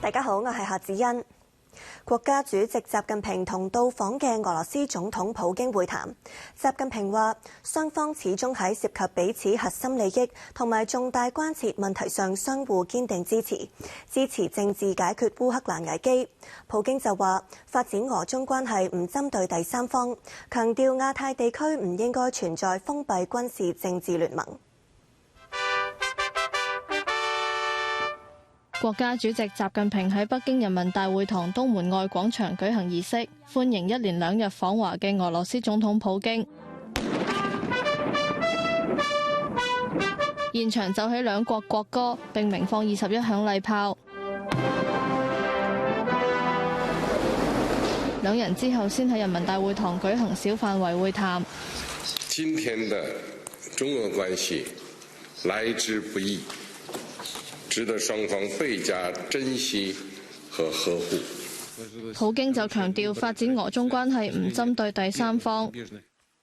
大家好，我係夏子欣。國家主席習近平同到訪嘅俄羅斯總統普京會談。習近平話，雙方始終喺涉及彼此核心利益同埋重大關切問題上相互堅定支持政治解決烏克蘭危機。普京就話，發展俄中關係唔針對第三方，強調亞太地區唔應該存在封閉軍事政治聯盟。國家主席習近平喺北京人民大會堂東門外廣場舉行儀式，歡迎一連2日訪華嘅俄羅斯總統普京。現場奏起兩國國歌，並鳴放21響禮炮。兩人之後先喺人民大會堂舉行小範圍會談。今天的中俄關係來之不易，值得雙方倍加珍惜和呵護。普京就強調發展俄中關係唔針對第三方。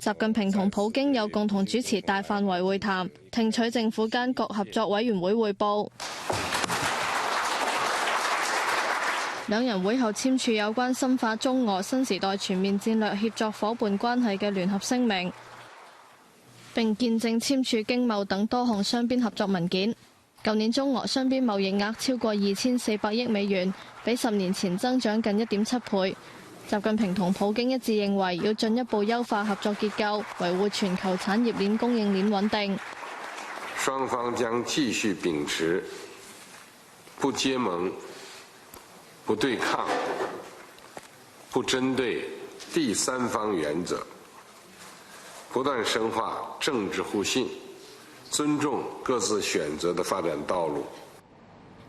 習近平同普京有共同主持大範圍會談，聽取政府間各合作委員會彙報。兩人會後簽署有關深化中俄新時代全面戰略協作夥伴關係嘅聯合聲明，並見證簽署經貿等多項雙邊合作文件。舊年中俄雙邊貿易額超過2400億美元，比10年前增長近1.7倍。習近平同普京一致認為，要進一步優化合作結構，維護全球產業鏈供應鏈穩定。雙方將繼續秉持不結盟、不對抗、不針對第三方原則，不斷深化政治互信，尊重各自選擇的發展道路。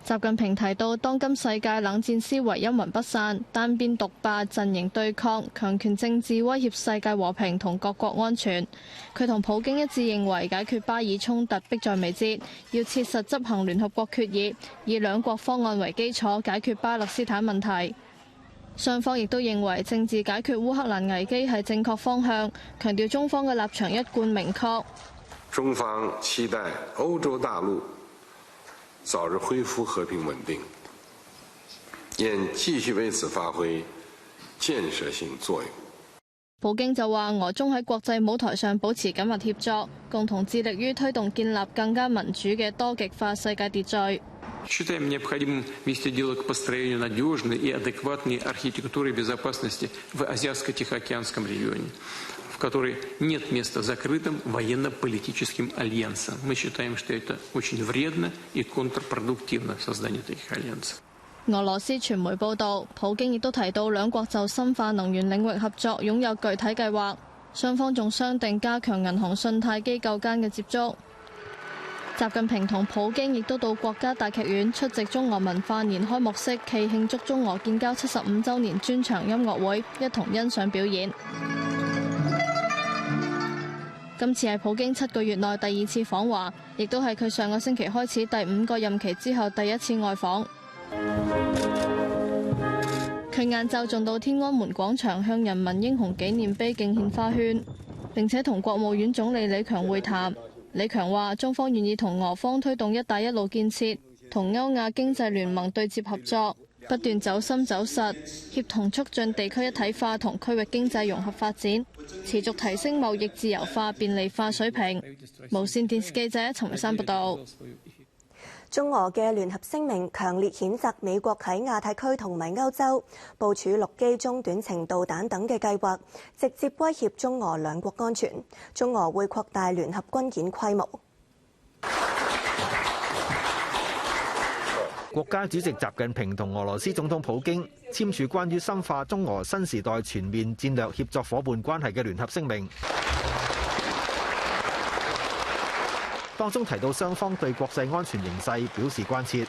習近平提到，當今世界冷戰思維陰魂不散，單邊獨霸、陣營對抗、強權政治威脅世界和平同各國安全。佢同普京一致認為，解決巴以衝突迫在眉睫，要切實執行聯合國決議，以兩國方案為基礎解決巴勒斯坦問題。雙方亦都認為政治解決烏克蘭危機係正確方向，強調中方嘅立場一貫明確。中方期待歐洲大陸早日恢復和平穩定，願繼續為此發揮建設性作用。普京就話，俄中喺國際舞台上保持緊密協作，共同致力於推動建立更加民主嘅多極化世界秩序。Считаем необходимым вести дело к построению надежной и адекватной архитектуры безопасности в Азиатско-Тихоокеанском регионе, в которой нет места закрытым военно-политическим альянсам. Мы считаем, что это очень вредно и контрпродуктивно создание таких альянсов. 俄羅斯傳媒報道，普京亦都提到兩國就深化能源領域合作擁有具體計劃，雙方仲商定加強銀行信貸機構間嘅接觸。習近平同普京亦都到國家大劇院出席中俄文化年開幕式暨慶祝中俄建交75週年專場音樂會，一同欣賞表演。今次係普京7個月內第2次訪華，亦都係佢上個星期開始第5個任期之後第1次外訪。佢晏晝仲到天安門廣場向人民英雄紀念碑敬獻花圈，並且同國務院總理李強會談。李強話，中方願意同俄方推動一帶一路建設，同歐亞經濟聯盟對接合作，不斷走深走實，協同促進地區一體化同區域經濟融合發展，持續提升貿易自由化便利化水平。無線電視記者陳慧珊報道。中俄嘅聯合聲明強烈譴責美國喺亞太區同埋歐洲部署陸基中短程導彈等嘅計劃，直接威脅中俄兩國安全。中俄會擴大聯合軍演規模。國家主席習近平同俄羅斯總統普京簽署關於深化中俄新時代全面戰略協作夥伴關係嘅聯合聲明。當中提到雙方對國際安全形勢表示關切。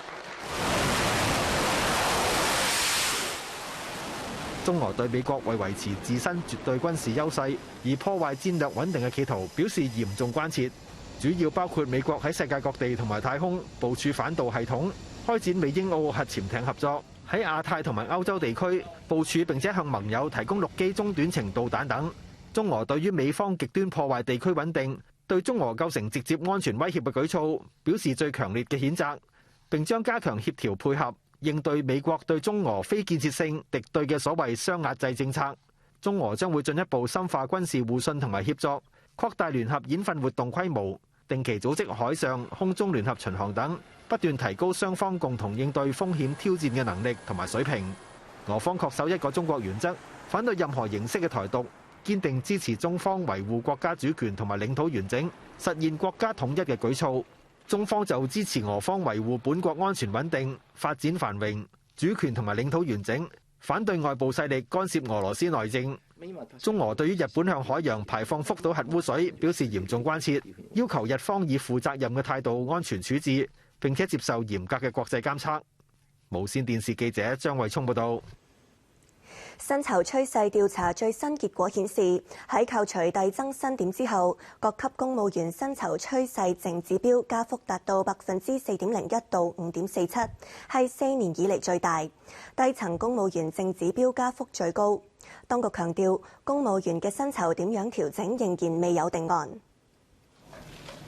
中俄對美國為維持自身絕對軍事優勢而破壞戰略穩定嘅企圖表示嚴重關切，主要包括美國喺世界各地同埋太空部署反導系統，開展美英澳核潛艇合作，喺亞太同埋歐洲地區部署並且向盟友提供陸基中短程導彈等。中俄對於美方極端破壞地區穩定，對中俄構成直接安全威脅嘅舉措，表示最強烈嘅譴責，並將加強協調配合，應對美國對中俄非建設性敵對嘅所謂雙壓制政策。中俄將會進一步深化軍事互信同埋協作，擴大聯合演訓活動規模，定期組織海上、空中聯合巡航等，不斷提高雙方共同應對風險挑戰嘅能力同埋水平。俄方恪守一個中國原則，反對任何形式嘅台獨，堅定支持中方維護國家主權同埋領土完整、實現國家統一嘅舉措。中方就支持俄方維護本國安全穩定、發展繁榮、主權同埋領土完整，反對外部勢力干涉俄羅斯內政。中俄對於日本向海洋排放福島核污水表示嚴重關切，要求日方以負責任嘅態度安全處置，並且接受嚴格嘅國際監測。無線電視記者張偉聰報道。薪酬趨勢調查最新結果顯示，喺扣除遞增薪點之後，各級公務員薪酬趨勢淨指標加幅達到4.01%到5.47%，係4年以嚟最大。低層公務員淨指標加幅最高。當局強調，公務員嘅薪酬點樣調整仍然未有定案。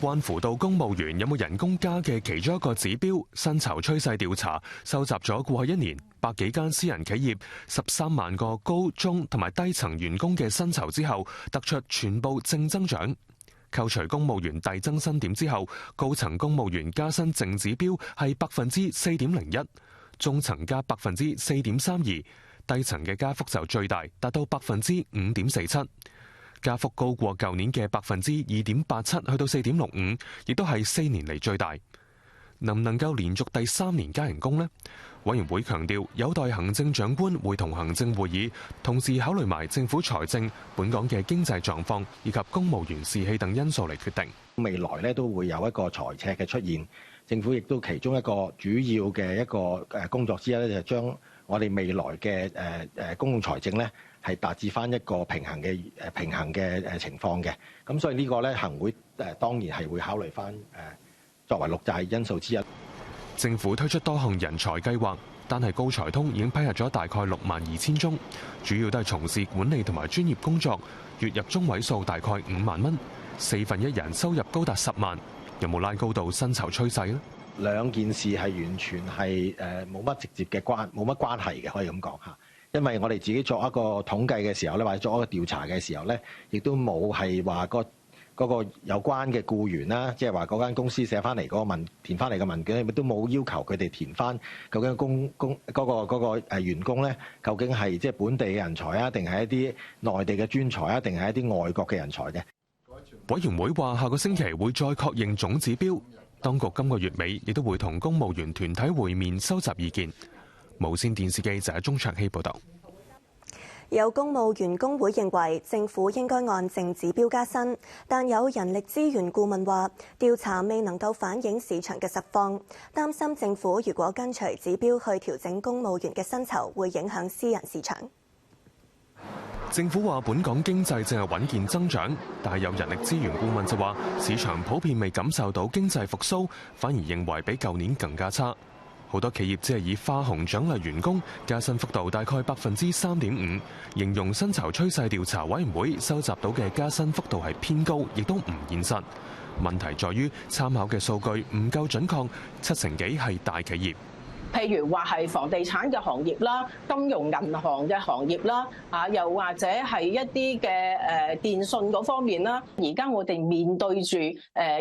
關乎到公務員有冇人工加嘅其中一個指標，薪酬趨勢調查收集咗過去一年百幾間私人企業13萬個高中同埋低層員工嘅薪酬之後，得出全部正增長。扣除公務員遞增薪點之後，高層公務員加薪淨指標係4.01%，中層加4.32%，低層嘅加幅就最大，達到5.47%。加幅高過舊年嘅2.87%，去到4.65%，亦都係4年嚟最大。能唔能夠連續第3年加人工呢？委員會強調，有待行政長官會同行政會議同時考慮埋政府財政、本港嘅經濟狀況以及公務員士氣等因素嚟決定。未來咧都會有一個財赤嘅出現，政府亦都其中一個主要嘅一個工作之一咧，就係將我哋未來嘅公共財政咧係達至翻一個平衡嘅情況嘅。咁所以呢個咧行會當然係會考慮翻作為六大因素之一。政府推出多項人才計劃，單係高才通已經批核咗大概62000宗，主要都係從事管理同埋專業工作，月入中位數大概5萬蚊，1/4人收入高達10萬，有冇拉高到薪酬趨勢呢？兩件事係完全係冇乜直接嘅冇乜關係嘅，可以咁講嚇。因為我哋自己作一個統計嘅時候咧，或者作一個調查嘅時候咧，亦都冇係話嗰個有關嘅僱員啦，即係話嗰間公司寫翻嚟嗰個填翻嚟嘅文件，都冇要求佢哋填翻究竟嗰個員工咧，究竟係即係本地嘅人才啊，定係一啲內地嘅專才啊，定係一啲外國嘅人才嘅。委員會話下個星期會再確認總指標，當局今個月尾亦都會同公務員團體會面收集意見。無線電視記者鐘卓希報導。有公務員工會認為政府應該按淨指標加薪，但有人力資源顧問話調查未能夠反映市場嘅實況，擔心政府如果跟隨指標去調整公務員嘅薪酬，會影響私人市場。政府話本港經濟正係穩健增長，但係有人力資源顧問就話市場普遍未感受到經濟復甦，反而認為比舊年更加差。好多企業只係以花紅獎勵員工，加薪幅度大概3.5%，形容薪酬趨勢調查委員會收集到嘅加薪幅度係偏高，亦都唔現實。問題在於參考嘅數據唔夠準確，70幾係大企業。譬如話係房地產嘅行業啦、金融銀行嘅行業啦，又或者係一啲嘅電信嗰方面啦。而家我哋面對住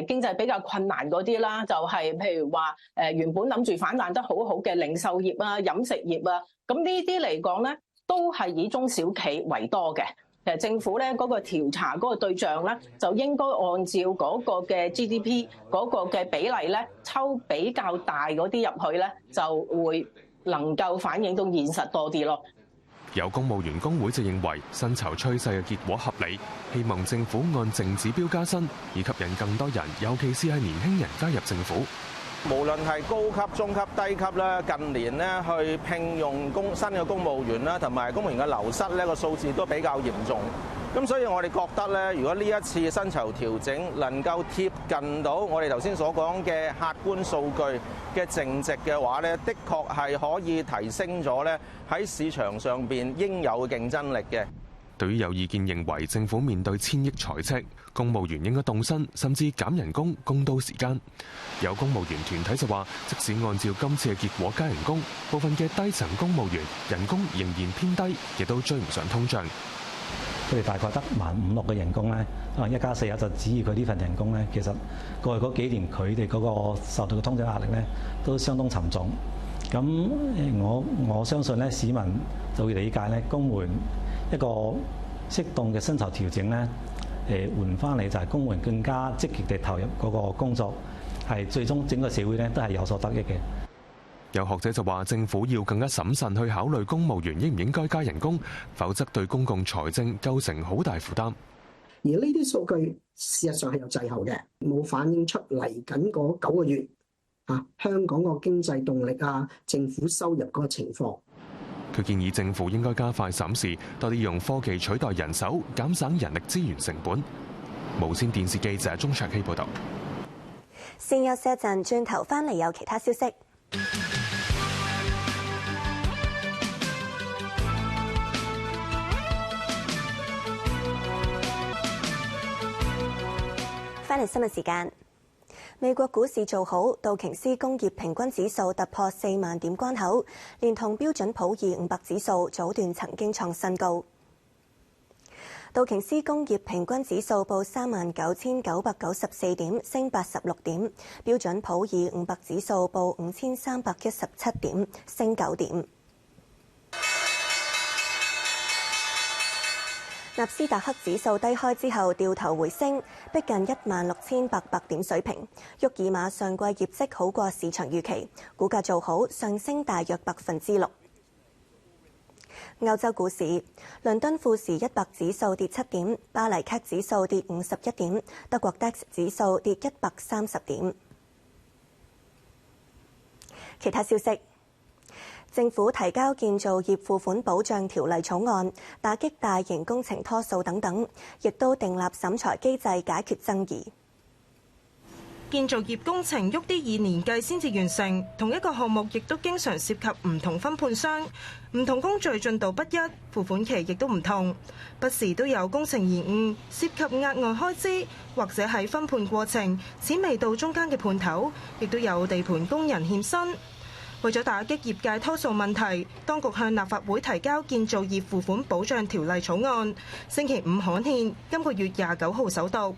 經濟比較困難嗰啲啦，就係譬如話原本諗住反彈得好好嘅零售業啊、飲食業啊，咁呢啲嚟講咧，都係以中小企為多嘅。其實政府咧嗰個調查嗰個對象咧，就應該按照嗰個嘅 GDP 嗰個嘅比例咧，抽比較大嗰啲入去咧，就會能夠反映到現實多啲咯。有公務員工會就認為薪酬趨勢嘅結果合理，希望政府按淨指標加薪，以吸引更多人，尤其是係年輕人加入政府。無論係高級、中級、低級啦，近年咧去聘用新嘅公務員啦，同埋公務員嘅流失呢個數字都比較嚴重。咁所以我哋覺得咧，如果呢一次薪酬調整能夠貼近到我哋頭先所講嘅客觀數據嘅淨值嘅話咧，的確係可以提升咗咧喺市場上邊應有嘅競爭力嘅。對於有意見認為政府面對千億財赤，公務員應該凍薪甚至減人工，共度時間。有公務員團體就話，即使按照今次嘅結果加人工，部分嘅低層公務員人工仍然偏低，亦都追唔上通脹。佢哋大概得15000、6嘅人工咧，可能1+4就指意佢呢份人工咧。其實過去嗰幾年佢哋嗰個受到嘅通脹壓力咧，都相當沉重。咁我相信咧，市民就會理解咧，公務員一個適當嘅薪酬調整咧，換翻嚟就係公務員更加積極地投入嗰個工作，係最終整個社會咧都係有所得益嘅。有學者就話，政府要更加審慎去考慮公務員應唔應該加人工，否則對公共財政構成好大負擔。而呢啲數據事實上係有滯後嘅，冇反映出嚟緊嗰9個月香港個經濟動力政府收入嗰個情況。佢建議政府應該加快審視，多啲用科技取代人手，減省人力資源成本。無線電視記者鍾卓希報導。先休息一陣，轉頭翻嚟有其他消息。翻嚟新聞時間，美國股市做好，道瓊斯工業平均指數突破4萬點關口，連同標準普爾500指數早段曾經創新高。道瓊斯工業平均指數報39994點，升86點；標準普爾500指數報5317點，升9點。納斯達克指數低開之後掉頭回升，逼近16800點水平。沃爾瑪上季業績好過市場預期，股價做好，上升大約6%。歐洲股市，倫敦富時100指數跌7點，巴黎 CAC 指數跌51點，德國 DAX 指數跌130點。其他消息，政府提交建造業付款保障條例草案，打擊大型工程拖數等等，亦都訂立審裁機制解決爭議。建造業工程喐啲以年計先至完成，同一個項目亦都經常涉及唔同分判商，唔同工序進度不一，付款期亦都唔同，不時都有工程延誤，涉及額外開支，或者喺分判過程錢未到中間嘅判頭，亦都有地盤工人欠薪。為咗打擊業界拖數問題，當局向立法會提交建造業付款保障條例草案，星期5刊憲，今個月29號首讀。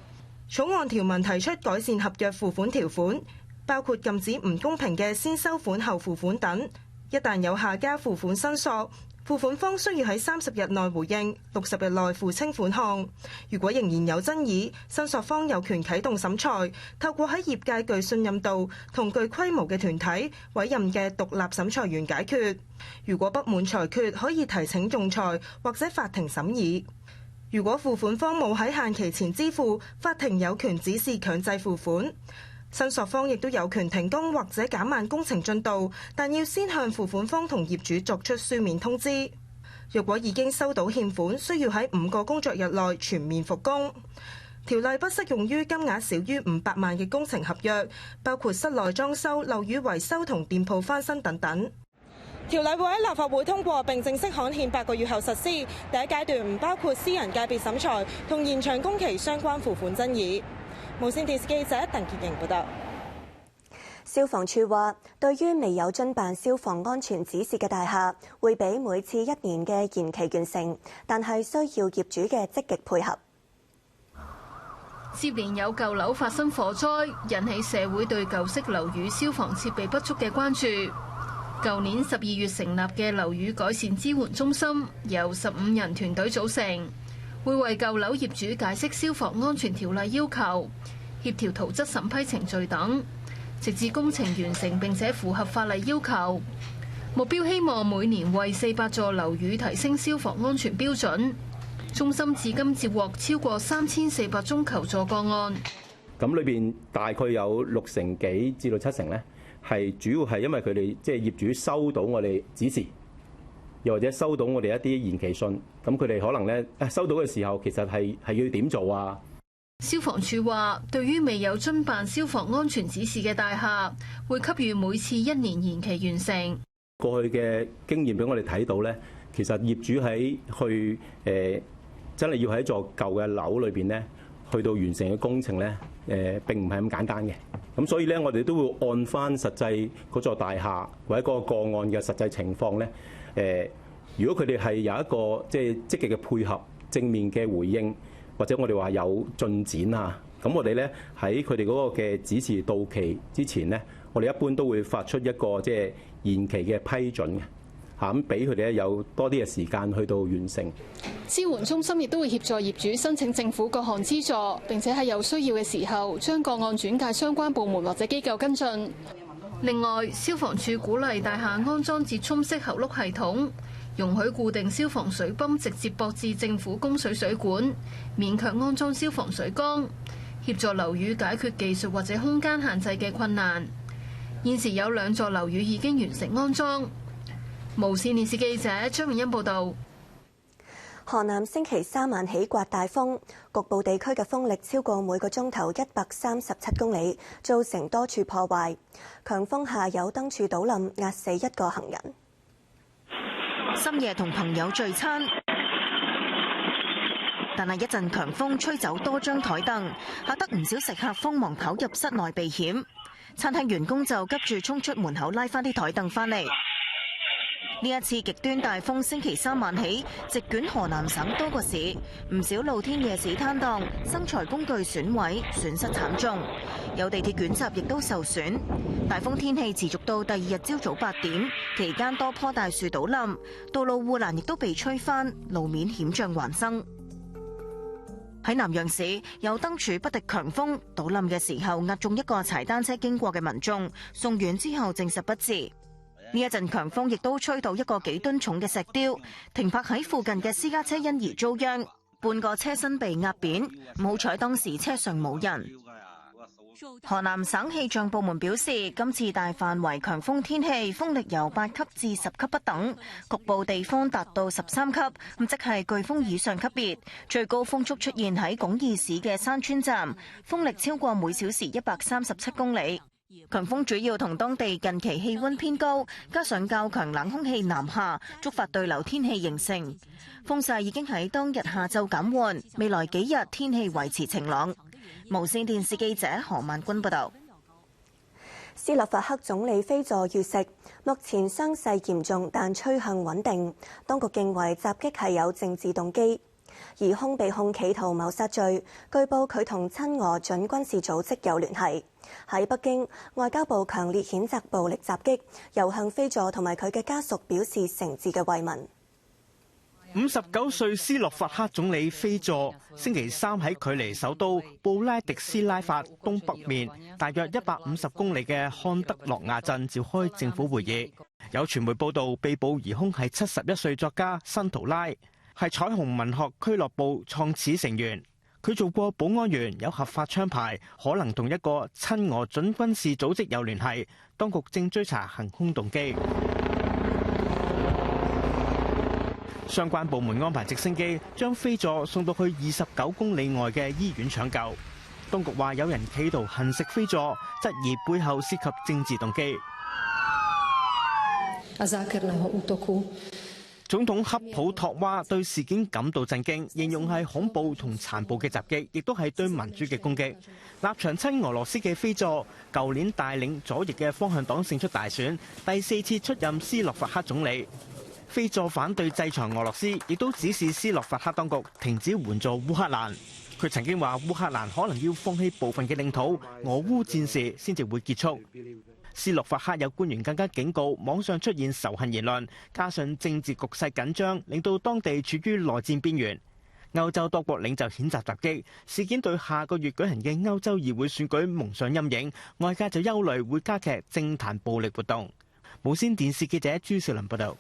草案條文提出改善合約付款條款，包括禁止唔公平嘅先收款後付款等。一旦有下家付款申索，付款方需要喺30日內回應，60日內付清款項。如果仍然有爭議，申索方有權啟動審裁，透過喺業界具信任度同具規模嘅團體委任嘅獨立審裁員解決。如果不滿裁決，可以提請仲裁或者法庭審議。如果付款方冇喺限期前支付，法庭有權指示強制付款。申索方亦都有權停工或者減慢工程進度，但要先向付款方同業主作出書面通知。若果已經收到欠款，需要喺5個工作日內全面復工。條例不適用於金額少於500萬嘅工程合約，包括室內裝修、樓宇維修同店鋪翻新等等。條例會喺立法會通過並正式刊憲8個月後實施。第一階段唔包括私人界別審裁同延長工期相關付款爭議。無線電視記者鄧潔瑩報道。消防處話，對於未有遵辦消防安全指示嘅大廈，會俾每次1年嘅延期完成，但係需要業主嘅積極配合。接連有舊樓發生火災，引起社會對舊式樓宇消防設備不足嘅關注。舊年12月成立嘅樓宇改善支援中心，由15人團隊組成，會為舊樓業主解釋消防安全條例要求、協調圖則審批程序等，直至工程完成並且符合法例要求。目標希望每年為400座樓宇提升消防安全標準。中心至今接獲超過3400宗求助個案。咁裏邊大概有60幾至到70%咧，係主要係因為佢哋即係業主收到我哋指示，又或者收到我哋一啲延期信，咁佢哋可能咧收到嘅時候，其實係要點做啊？消防處話，對於未有遵辦消防安全指示嘅大廈，會給予每次1年延期完成。過去嘅經驗俾我哋睇到咧，其實業主喺去真係要喺一座舊嘅樓裏邊咧，去到完成嘅工程咧，並唔係咁簡單嘅。咁所以咧，我哋都會按翻實際嗰座大廈或者嗰個個案嘅實際情況咧，如果佢哋係有一個即係積極嘅配合、正面嘅回應，或者我哋話有進展啊，咁我哋咧喺佢哋嗰個嘅指示到期之前咧，我哋一般都會發出一個即係延期嘅批准嘅。咁俾佢哋咧有多啲嘅時間去到完成。支援中心亦都會協助業主申請政府各項資助，並且喺有需要嘅時候將個案轉介相關部門或者機構跟進。另外，消防處鼓勵大廈安裝折衷式喉轆系統，容許固定消防水泵直接駁至政府供水水管，勉強安裝消防水缸，協助樓宇解決技術或者空間限制嘅困難。現時有2座樓宇已經完成安裝。無線電視記者張永欣報道。河南星期3晚起刮大風，局部地區嘅風力超過每個鐘頭137公里，造成多處破壞。強風下有燈柱倒冧，壓死1個行人。深夜同朋友聚餐，但係一陣強風吹走多張台凳，嚇得唔少食客慌忙跑入室內避險。餐廳員工就急住衝出門口拉翻啲台凳翻嚟。呢一次極端大風星期3晚起，席捲河南省多個市，唔少露天夜市攤檔、生財工具損毀，損失慘重。有地鐵捲閘亦都受損。大風天氣持續到第2日朝早8點，期間多棵大樹倒冧，道路護欄亦都被吹翻，路面險象環生。喺南陽市，有燈柱不敵強風倒冧嘅時候，壓中一個踩單車經過嘅民眾，送院之後證實不治。呢一陣強風亦都吹到一個幾噸重嘅石雕，停泊喺附近嘅私家車因而遭殃，半個車身被壓扁，好彩當時車上冇人。河南省氣象部門表示，今次大範圍強風天氣風力由8級至10級不等，局部地方達到13級，咁即係颶風以上級別。最高風速出現喺鞏義市嘅山村站，風力超過每小時137公里。強風主要同當地近期氣溫偏高，加上較強冷空氣南下，觸發對流天氣形成。風勢已經喺當日下晝減緩，未來幾日天氣維持晴朗。無線電視記者何萬君報道。斯洛伐克總理菲佐遇刺，目前傷勢嚴重，但趨向穩定。當局認為襲擊係有政治動機。疑兇被控企圖謀殺罪，據報佢同親俄準軍事組織有聯繫。喺北京，外交部強烈譴責暴力襲擊，又向菲佐同埋佢嘅家屬表示誠摯嘅慰問。59歲斯洛伐克總理菲佐星期3喺距離首都布拉迪斯拉法東北面大約150公里嘅漢德洛亞鎮召開政府會議。有傳媒報道，被捕疑兇係71歲作家辛圖拉，係彩虹文學俱樂部創始成員。佢做過保安員，有合法槍牌，可能同一個親俄準軍事組織有聯繫。當局正追查行兇動機。相關部門安排直升機將菲佐送到去29公里外嘅醫院搶救。當局話有人企圖行刺菲佐，質疑背後涉及政治動機。總統恰普托娃對事件感到震驚，形容係恐怖同殘暴嘅襲擊，亦都係對民主嘅攻擊。立場親俄羅斯嘅菲佐，舊年帶領左翼嘅方向黨勝出大選，第4次出任斯洛伐克總理。菲佐反對制裁俄羅斯，亦都指示斯洛伐克當局停止援助烏克蘭。佢曾經話烏克蘭可能要放棄部分嘅領土，俄烏戰事先至會結束。斯洛伐克有官員更加警告，網上出現仇恨言論，加上政治局勢緊張，令到當地處於內戰邊緣。歐洲多國領袖譴責襲擊事件，對下個月舉行嘅歐洲議會選舉蒙上陰影，外界就憂慮會加劇政壇暴力活動。無線電視記者朱少林報道。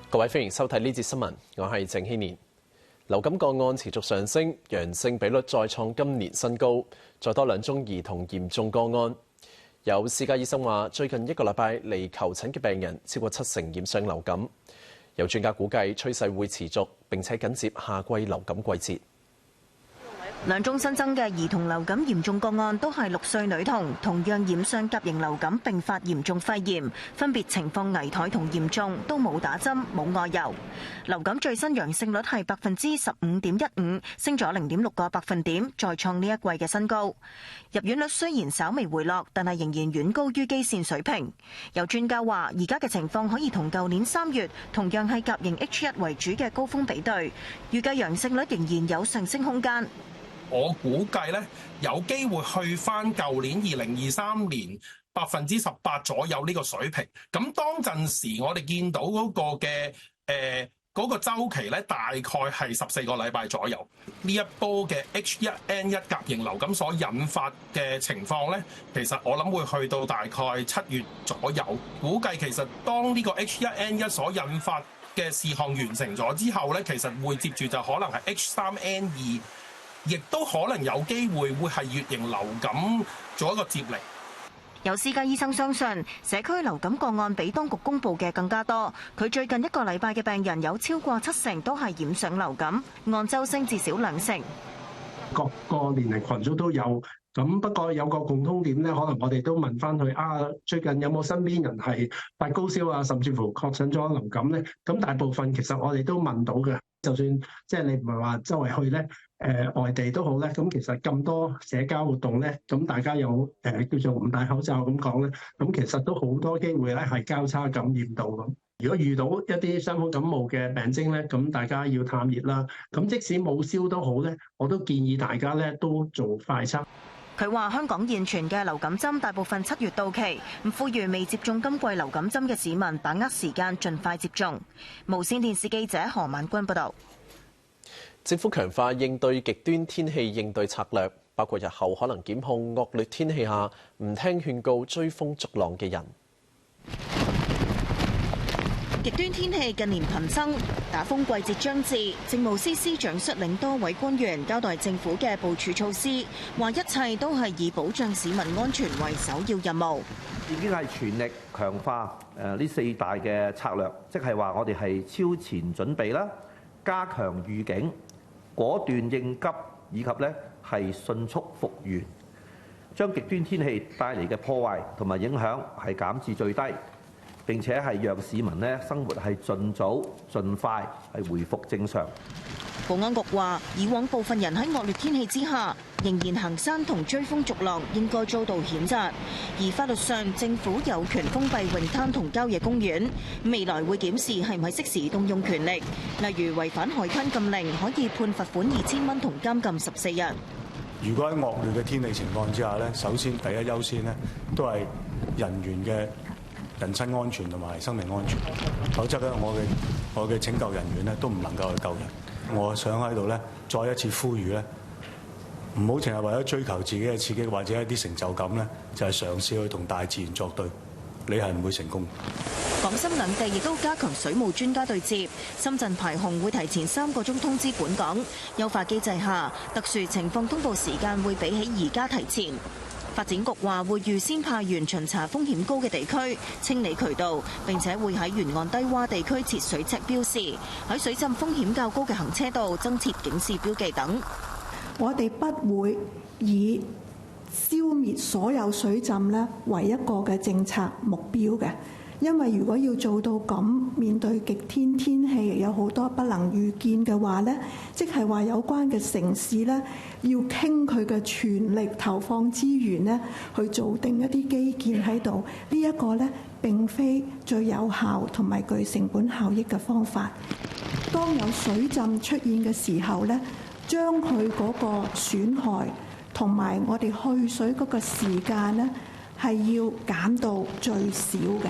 各位歡迎收睇呢節新聞，我係鄭希年。流感個案持續上升，陽性比率再創今年新高，再多2宗兒童嚴重個案。有私家醫生話，最近1個禮拜嚟求診嘅病人超過70%染上流感。有專家估計趨勢會持續，並且緊接夏季流感季節。兩宗新增嘅兒童流感嚴重個案都係6歲女童，同樣染上甲型流感並發嚴重肺炎，分別情況危殆同嚴重，都冇打針冇外遊。流感最新陽性率係15.15%，升咗0.6個百分點，再創呢一季嘅新高。入院率雖然稍微回落，但係仍然遠高於基線水平。有專家話，而家嘅情況可以同舊年3月同樣係甲型 H1為主嘅高峰比對，預計陽性率仍然有上升空間。我估計咧有機會去翻舊年2023年18%左右呢個水平。咁當陣時我哋見到嗰個嘅嗰個週期咧，大概係14個禮拜左右。呢一波嘅 H1N1 甲型流感所引發嘅情況咧，其實我諗會去到大概7月左右。估計其實當呢個 H1N1 所引發嘅事項完成咗之後咧，其實會接住就可能係 H3N2。亦都可能有機會會係乙型流感做一個接力。有私家醫生相信社區流感個案比當局公佈嘅更加多。佢最近1個禮拜嘅病人有超過70%都係染上流感，按週升至少2成。各個年齡群組都有。咁不過有個共通點咧，可能我哋都問翻佢最近有冇身邊人係發高燒啊，甚至乎確診咗流感咧？咁大部分其實我哋都問到嘅，就算即係你唔係話周圍去咧，外地都好咧。咁其實咁多社交活動咧，咁大家有叫做唔戴口罩咁講咧，咁其實都好多機會咧係交叉感染到咁。如果遇到一啲傷風感冒嘅病徵咧，咁大家要探熱啦。咁即使冇燒都好咧，我都建議大家咧都做快測。佢話：香港現存嘅流感針大部分7月到期，呼籲未接種今季流感針嘅市民把握時間，盡快接種。無線電視記者何萬君報導。政府強化應對極端天氣應對策略，包括日後可能檢控惡劣天氣下唔聽勸告、追風逐浪嘅人。極端天氣近年頻生，打風季節將至，政務司司長率領多位官員交代政府嘅部署措施，話一切都係以保障市民安全為首要任務。已經係全力強化呢4大嘅策略，即係話我哋係超前準備啦，加強預警、果斷應急，以及咧係迅速復原，將極端天氣帶嚟嘅破壞同埋影響係減至最低。並且係讓市民咧生活係盡早、盡快係回復正常。保安局話，以往部分人喺惡劣天氣之下仍然行山同追風逐浪，應該遭到譴責。而法律上，政府有權封閉泳灘同郊野公園。未來會檢視係咪適時動用權力，例如違反海灘禁令，可以判罰款2000蚊同監禁14日。如果喺惡劣嘅天氣情況之下咧，首先第一優先咧都係人員嘅人身安全同埋生命安全，否則咧我嘅拯救人員咧都唔能夠去救人。我想喺度咧再一次呼籲咧，唔好淨係為咗追求自己嘅刺激或者一啲成就感咧，就係嘗試去同大自然作對，你係唔會成功。港深兩地亦都加強水務專家對接，深圳排洪會提前3個鐘通知本港，優化機制下，特殊情況通報時間會比起而家提前。發展局話會預先派員巡查風險高嘅地區，清理渠道，並且會喺沿岸低洼地區設水尺標示，喺水浸風險較高嘅行車道增設警示標記等。我哋不會以消滅所有水浸咧為一個嘅政策目標嘅。因為如果要做到咁，面對極天天氣有好多不能預見嘅話呢，即係話有關嘅城市呢，要傾佢嘅全力投放資源呢去做定一啲基建喺度。呢一個呢並非最有效同埋具成本效益嘅方法。當有水浸出現嘅時候呢，將佢嗰個損害同埋我哋去水嗰個時間呢，係要減到最少嘅。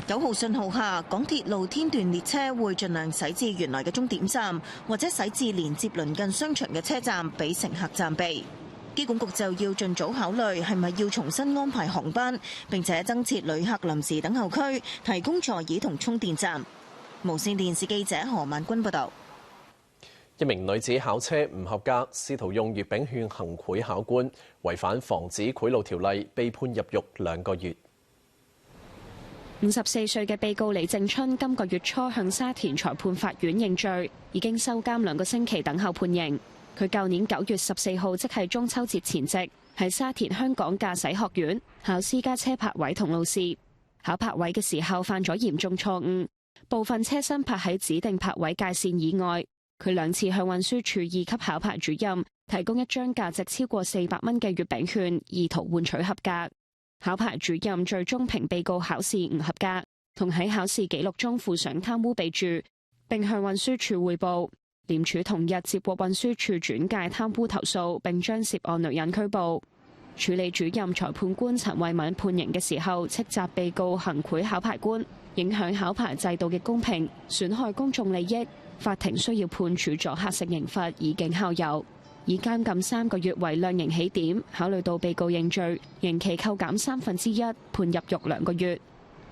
9號信號下，港鐵露天段列車會盡量駛至原來嘅終點站，或者駛至連接鄰近商場嘅車站，俾乘客暫避。機管局就要盡早考慮係咪要重新安排航班，並且增設旅客臨時等候區，提供座椅同充電站。無線電視記者何萬君報導。一名女子考車唔合格，試圖用月餅券行賄考官，違反防止賄賂條例，被判入獄2個月。54歲嘅被告李正春今個月初向沙田裁判法院認罪，已經收監2個星期等候判刑。佢舊年9月14號，即係中秋節前夕，喺沙田香港駕駛學院考私家車泊位同路試。考泊位嘅時候犯咗嚴重錯誤，部分車身泊喺指定泊位界線以外。佢2次向運輸署2級考牌主任提供一張價值超過400蚊嘅月餅券，意圖換取合格。考牌主任最終評被告考試唔合格，同喺考試記錄中附上貪污備註，並向運輸署匯報。廉署同日接獲運輸署轉介貪污投訴，並將涉案女人拘捕。處理主任裁判官陳慧敏判刑嘅時候，斥責被告行賄考牌官，影響考牌制度嘅公平，損害公眾利益。法庭需要判處阻嚇性刑罰，以儆效尤。以監禁3個月為量刑起點，考慮到被告認罪，刑期扣減1/3，判入獄2個月。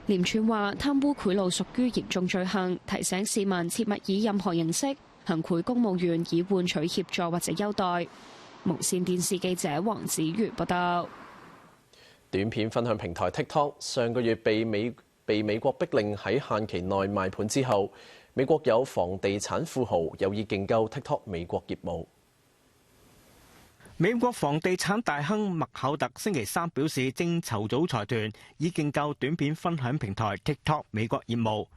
廉署話貪污賄賂屬於嚴重罪行，提醒市民切勿以任何形式行賄公務員以換取協助或者優待。無線電視記者黃子瑜報道。短片分享平台 TikTok 上個月被美國逼令喺限期內賣盤之後，美國有房地產富豪有意競購 TikTok 美國業務。美國房地產大亨麥考特星期3表示，正籌組財團以競購短片分享平台 TikTok 美國業務。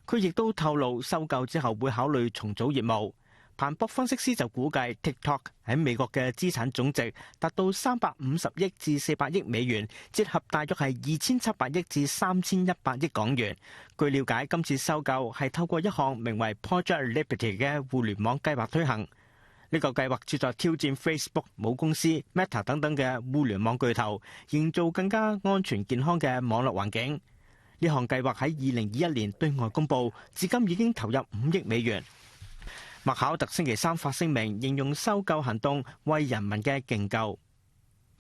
佢亦都透露，收購之後會考慮重組業務。彭博分析師就估計 TikTok 喺美國嘅資產總值達到350億至400億美元，折合大約係2700億至3100億港元。據了解，今次收購係透過一項名為 Project Liberty 嘅互聯網計劃推行。呢個計劃旨在挑戰 Facebook 母公司 Meta 等等嘅互聯網巨頭，營造更加安全健康嘅網絡環境。呢項計劃喺2021年對外公佈，至今已經投入5億美元。麥考特星期3發聲明，形容收購行動為人民嘅競購。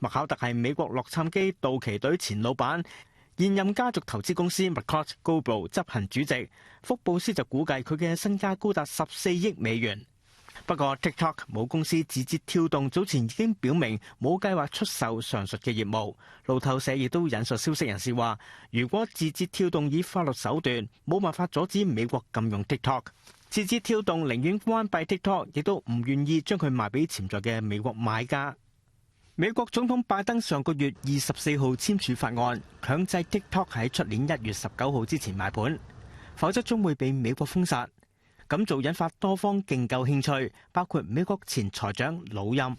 麥考特係美國洛杉磯道奇隊前老闆，現任家族投資公司 McCourt Global 執行主席。福布斯就估計佢嘅身家高達14億美元。不過 TikTok 母公司字節跳動早前已經表明冇計劃出售上述嘅業務。路透社亦都引述消息人士話，如果字節跳動以法律手段冇辦法阻止美國禁用 TikTok， 字節跳動寧願關閉 TikTok， 亦都唔願意將佢賣俾潛在嘅美國買家。美國總統拜登上個月24號簽署法案，強制 TikTok 喺出年1月19號之前賣盤，否則將會被美國封殺。咁做引發多方競購興趣，包括美國前財長魯欽。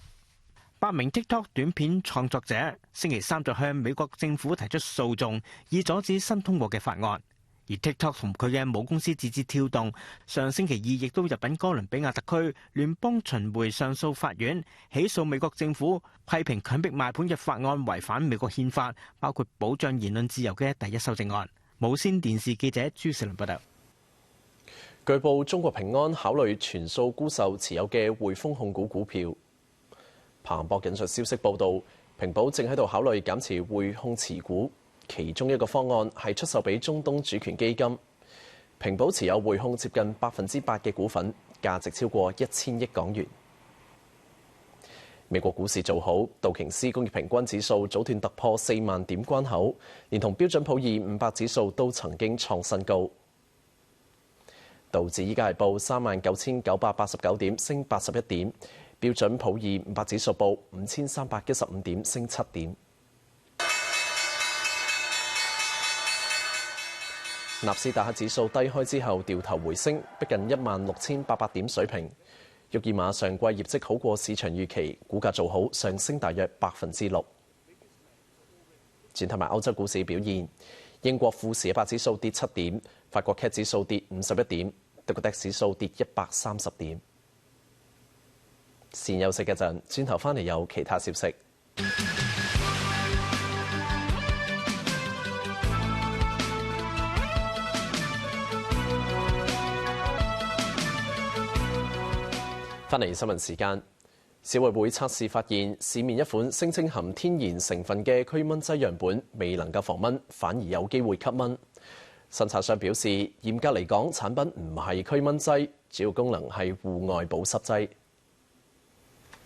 8名 TikTok 短片創作者星期3就向美國政府提出訴訟，以阻止新通過嘅法案。而 TikTok 同佢嘅母公司字節跳動上星期2亦都入禀哥倫比亞特區聯邦巡迴上訴法院，起訴美國政府批評強迫賣盤嘅法案違反美國憲法，包括保障言論自由嘅第一修正案。無線電視記者朱世麟報道。據報，中國平安考慮全數沽售持有嘅匯豐控股股票。彭博引述消息報道，平保正喺度考慮減持匯控持股，其中一個方案係出售俾中東主權基金。平保持有匯控接近8%嘅股份，價值超過1000億港元。美國股市做好，道瓊斯工業平均指數早段突破4萬點關口，連同標準普爾500指數都曾經創新高。道指依家係報39,989點，升81點；標準普爾500指數報5,315點，升7點。納斯達克指數低開之後掉頭回升，逼近16,800點水平。沃爾瑪上季業績好過市場預期，股價做好，上升大約6%。轉睇埋歐洲股市表現。英國富時100指數跌7點，法國 CAC 指數跌51點，德國 DAX 指數跌130點。先休息一陣，轉頭翻嚟有其他消息。翻嚟新聞時間。消委會測試發現，市面一款聲稱含天然成分嘅驅蚊劑樣本未能夠防蚊，反而有機會吸蚊。生產商表示，嚴格嚟講，產品唔係驅蚊劑，主要功能係戶外保濕劑。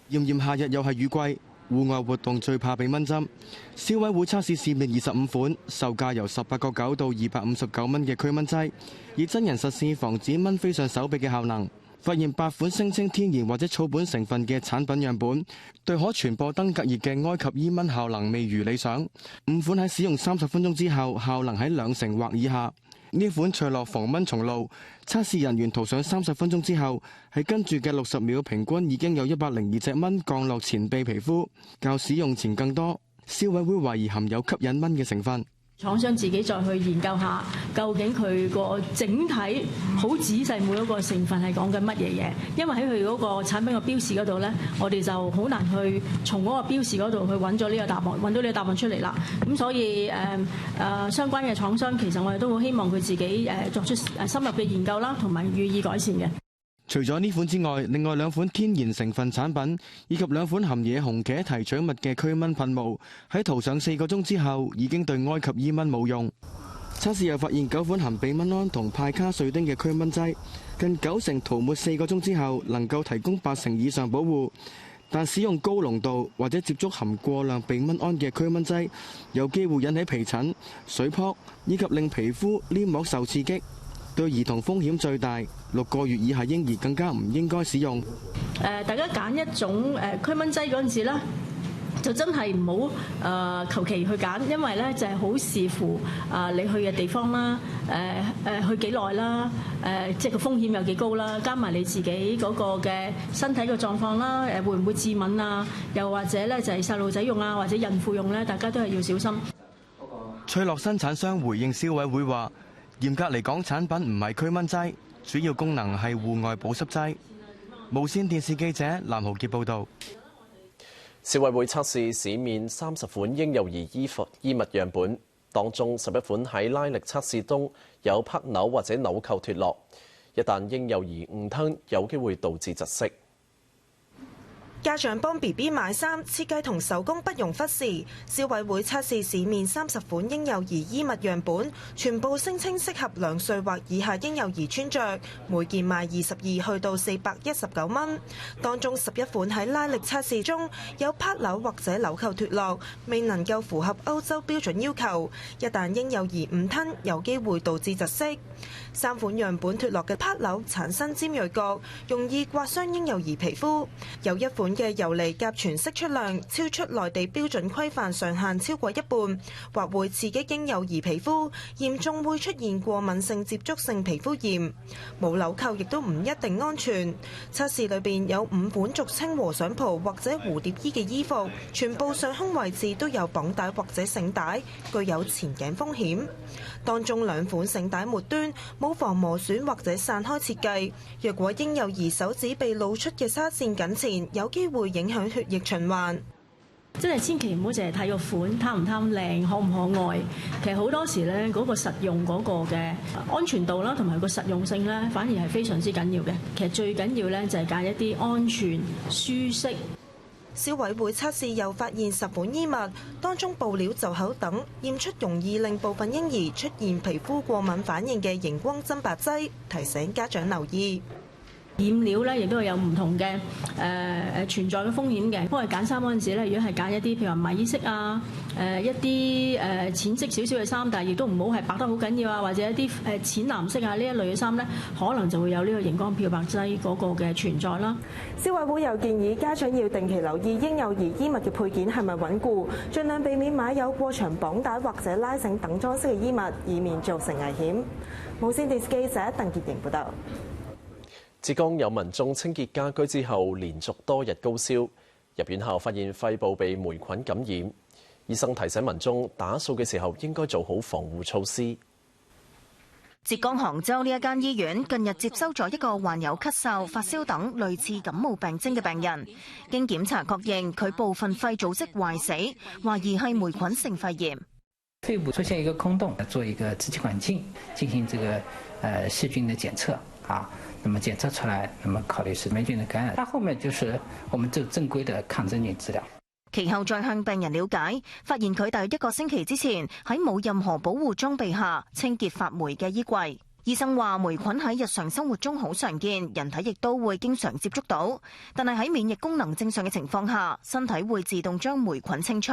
炎炎夏日又係雨季，戶外活動最怕被蚊針。消委會測試市面25款，售價由18.9到259蚊嘅驅蚊劑，以真人實試防止蚊飛上手臂嘅效能。發現8款聲稱天然或者草本成分嘅產品樣本，對可傳播登革熱嘅埃及伊蚊效能未如理想。5款喺使用30分鐘之後，效能喺2成或以下。呢款翠樂防蚊蟲露，測試人員塗上30分鐘之後，喺跟住嘅60秒平均已經有102隻蚊降落前臂皮膚，較使用前更多。消委會懷疑含有吸引蚊嘅成分。廠商自己再去研究下，究竟佢個整體好仔細每一個成分係講緊乜嘢嘢？因為喺佢嗰個產品嘅標示嗰度咧，我哋就好難去從嗰個標示嗰度去揾咗呢個答案，揾到呢個答案出嚟啦。咁所以相關嘅廠商其實我哋都好希望佢自己作出深入嘅研究啦，同埋予以改善嘅。除咗呢款之外，另外2款天然成分產品以及2款含野紅茄提取物嘅驅蚊噴霧，喺塗上4個鐘之後已經對埃及伊蚊冇用。測試又發現9款含吡蚊胺同派卡瑞丁嘅驅蚊劑，近90%塗抹4個鐘之後能夠提供80%以上保護，但使用高濃度或者接觸含過量吡蚊胺嘅驅蚊劑，有機會引起皮疹、水泡以及令皮膚黏膜受刺激。對兒童風險最大，6個月以下嬰兒更加唔應該使用。大家揀一種驅蚊劑嗰陣時咧，就真係唔好求其去揀，因為咧就係好視乎你去嘅地方啦，去幾耐啦，即係個風險有幾高啦，加埋你自己嗰個嘅身體嘅狀況啦，會唔會致敏啊？又或者咧就係細路仔用啊，或者孕婦用咧，大家都係要小心。翠樂生產商回應消委會話，嚴格嚟講，產品唔係驅蚊劑，主要功能係戶外保濕劑。無線電視記者藍豪傑報導。消委會測試市面30款嬰幼兒衣物樣本，當中11款喺拉力測試中有拍鈕或者紐扣脫落，一旦嬰幼兒誤吞，有機會導致窒息。家長幫 BB 買衫，設計同手工不容忽視。消委會測試市面30款嬰幼兒衣物樣本，全部聲稱適合2歲或以下嬰幼兒穿着，每件賣22去到419蚊。當中11款喺拉力測試中有拍鈕或者紐扣脫落，未能夠符合歐洲標準要求。一旦嬰幼兒誤吞，有機會導致窒息。3款樣本脫落嘅拍鈕產生尖銳角，容易刮傷嬰幼兒皮膚。有1款嘅游離甲醛釋出量超出內地標準規範上限超過一半，或會刺激嬰幼兒皮膚，嚴重會出現過敏性接觸性皮膚炎。冇紐扣亦都唔一定安全。測試裏邊有5款俗稱和尚袍或者蝴蝶衣嘅衣服，全部上胸位置都有綁帶或者繩帶，具有前頸風險。當中2款繩帶末端冇防磨損或者散開設計，若果嬰幼兒手指被露出嘅紗線緊纏，有機會影響血液循環。真係千祈唔好淨係睇個款貪唔貪靚，可唔可愛。其實好多時咧，嗰個實用嗰個嘅安全度啦，同埋個實用性咧，反而係非常之緊要嘅。其實最緊要咧就係揀一啲安全、舒適。消委會測試又發現10款衣物，當中布料、袖口等驗出容易令部分嬰兒出現皮膚過敏反應嘅熒光增白劑，提醒家長留意。染料咧，亦都係有唔同嘅存在嘅風險嘅。幫佢揀衫嗰陣時咧，如果係揀一啲譬如話米色啊，一啲淺色少少嘅衫，但係亦都唔好係白得好緊要啊，或者一啲淺藍色啊呢一類嘅衫咧，可能就會有呢個熒光漂白劑嗰個嘅存在啦。消委會又建議家長要定期留意嬰幼兒衣物嘅配件係咪穩固，盡量避免買有過長綁帶或者拉繩等裝飾嘅衣物，以免造成危險。無線電視記者鄧潔瑩報道。浙江有民眾清潔家居之後，連續多日高燒，入院後發現肺部被霉菌感染。醫生提醒民眾打掃嘅時候應該做好防護措施。浙江杭州呢一間醫院近日接收咗一個患有咳嗽、發燒等類似感冒病徵嘅病人，經檢查確認佢部分肺組織壞死，懷疑係霉菌性肺炎。肺部出現一個空洞，做一個支氣管鏡進行這個細菌的檢測啊。那麼檢測出來，那麼考慮是霉菌的感染。它後面就是我們正規的抗真菌治療。其後再向病人了解，發現佢大約1個星期之前喺冇任何保護裝備下清潔發霉嘅衣櫃。醫生話霉菌喺日常生活中好常見，人體亦都會經常接觸到，但係喺免疫功能正常嘅情況下，身體會自動將霉菌清除。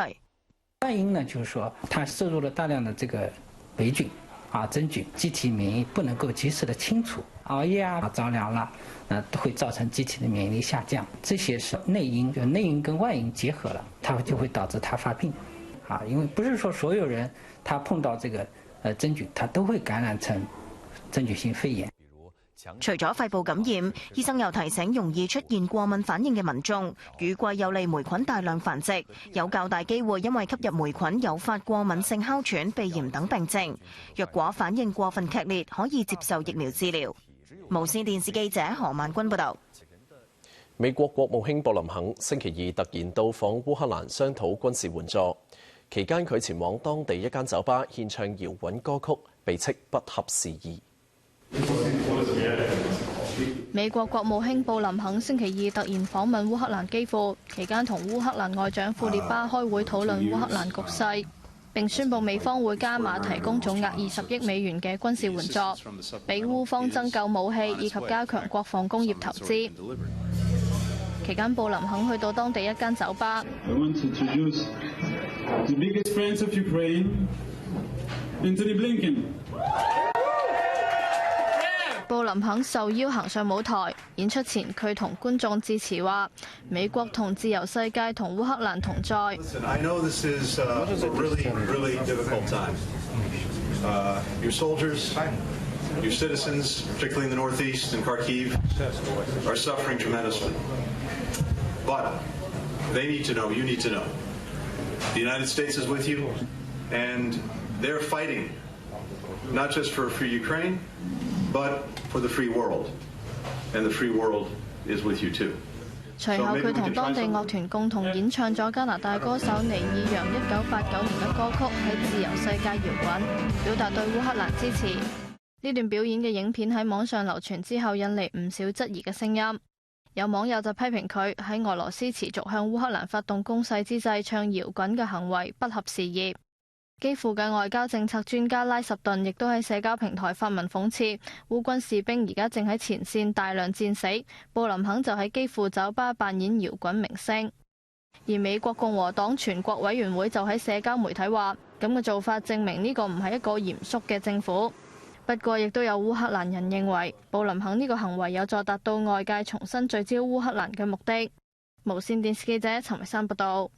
原因呢，就是說它攝入了大量的這個霉菌。真菌机体免疫不能够及时的清除，熬夜着凉了，都会造成机体的免疫力下降。这些是内因，就内因跟外因结合了，它就会导致它发病。因为不是说所有人他碰到这个真菌，他都会感染成真菌性肺炎。除咗肺部感染，醫生又提醒容易出現過敏反應嘅民眾，雨季有利霉菌大量繁殖，有較大機會因為吸入霉菌誘發過敏性哮喘、鼻炎等病症。若果反應過分劇烈，可以接受疫苗治療。無線電視記者何萬君報導。美國國務卿布林肯星期二突然到訪烏克蘭商討軍事援助，期間佢前往當地一間酒吧獻唱搖滾歌曲，被斥不合時宜。美國國務卿布林肯星期二突然訪問烏克蘭基輔，期間同烏克蘭外長庫列巴開會討論烏克蘭局勢，並宣布美方會加碼提供總額20億美元嘅軍事援助，俾烏方增購武器以及加強國防工業投資。期間，布林肯去到當地一間酒吧。布林肯受邀行上舞台，演出前佢同觀眾致辭話：美國同自由世界同烏克蘭同在。Your citizens, particularly in the Northeast and Kharkiv, are suffering tremendously. But they need to know, you need to know. The United States is with you, and they're fighting, not just for a free Ukraine, but for the free world. And the free world is with you too. 隨後佢同當地樂團共同演唱咗加拿大歌手尼爾楊1989年嘅歌曲《喺自由世界搖滾》，表達對烏克蘭支持。呢段表演嘅影片喺網上流傳之後，引嚟唔少質疑嘅聲音。有網友就批評佢喺俄羅斯持續向烏克蘭發動攻勢之際唱搖滾嘅行為不合時宜。基輔嘅外交政策專家拉什頓亦都喺社交平台發文諷刺烏軍士兵而家正喺前線大量戰死，布林肯就喺基輔酒吧扮演搖滾明星。而美國共和黨全國委員會就喺社交媒體話，咁嘅做法證明呢個唔係一個嚴肅嘅政府。不過，亦都有烏克蘭人認為布林肯呢個行為有助達到外界重新聚焦烏克蘭嘅目的。無線電視記者陳慧珊報道。